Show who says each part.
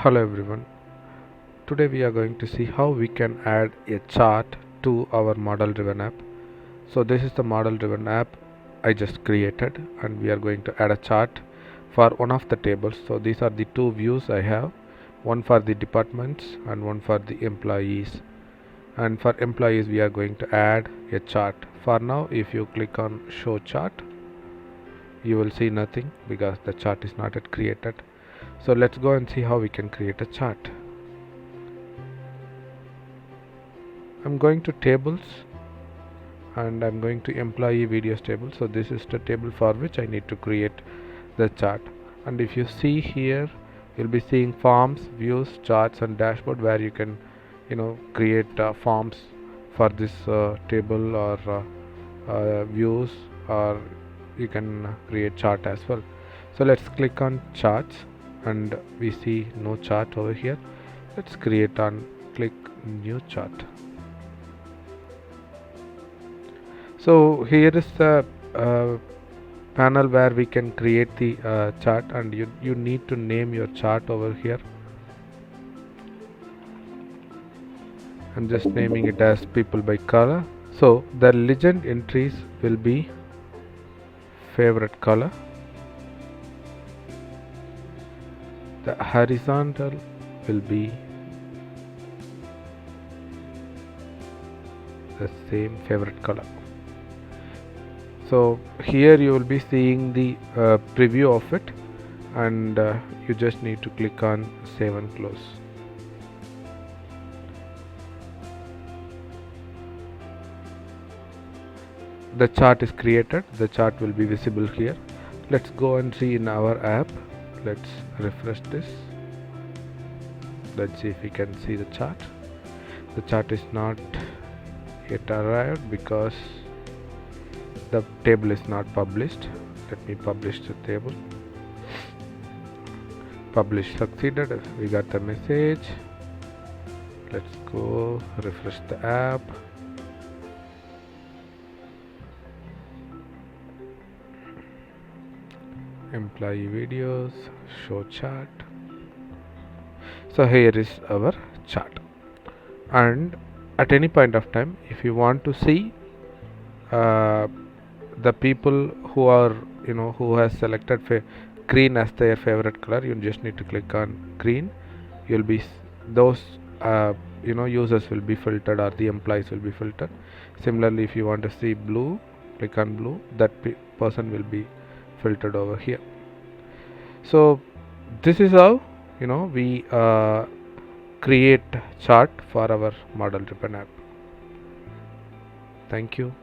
Speaker 1: Hello everyone. Today we are going to see how we can add a chart to our model driven app. So this is the model driven app I just created, and we are going to add a chart for one of the tables. So these are the two views I have, one for the departments and one for the employees. And for employees we are going to add a chart. For now, if you click on show chart, you will see nothing because the chart is not yet created. So let's go and see how we can create a chart. I'm going to tables and I'm going to employee videos table. So this is the table for which I need to create the chart. And if you see here, you'll be seeing forms, views, charts and dashboard, where you can create forms for this table, or views, or you can create chart as well. So let's click on charts and we see no chart over here. Let's create on click new chart. So here is the panel where we can create the chart, and you need to name your chart over here. I'm just naming it as people by color. So the legend entries will be favorite color. The horizontal will be the same favorite color. So here you will be seeing the preview of it, and you just need to click on save and close. The chart is created. The chart will be visible here. Let's go and see in our app. Let's refresh this. Let's see if we can see the chart. The chart is not yet arrived because the table is not published. Let me publish the table. Publish succeeded. We got the message. Let's go refresh the app. Employee videos, show chart. So here is our chart, and at any point of time, if you want to see the people who are who has selected green as their favorite color, you just need to click on green. You'll be those users will be filtered, or the employees will be filtered. Similarly, if you want to see blue, click on blue. That person will be filtered over here. So this is how we create chart for our model driven app. Thank you.